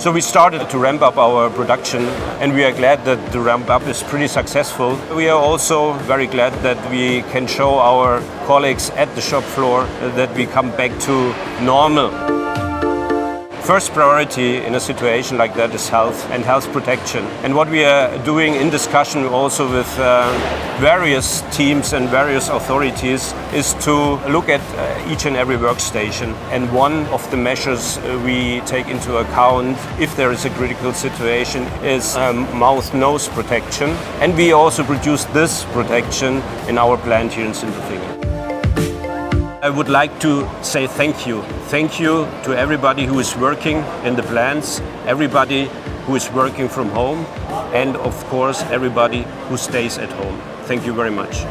So we started to ramp up our production, and we are glad that the ramp up is pretty successful. We are also very glad that we can show our colleagues at the shop floor that we come back to normal. First priority in a situation like that is health and health protection. And what we are doing in discussion also with various teams and various authorities is to look at each and every workstation. And one of the measures we take into account if there is a critical situation is mouth-nose protection. And we also produce this protection in our plant here in Sindelfingen. I would like to say thank you. Thank you to everybody who is working in the plants, everybody who is working from home, and of course everybody who stays at home. Thank you very much.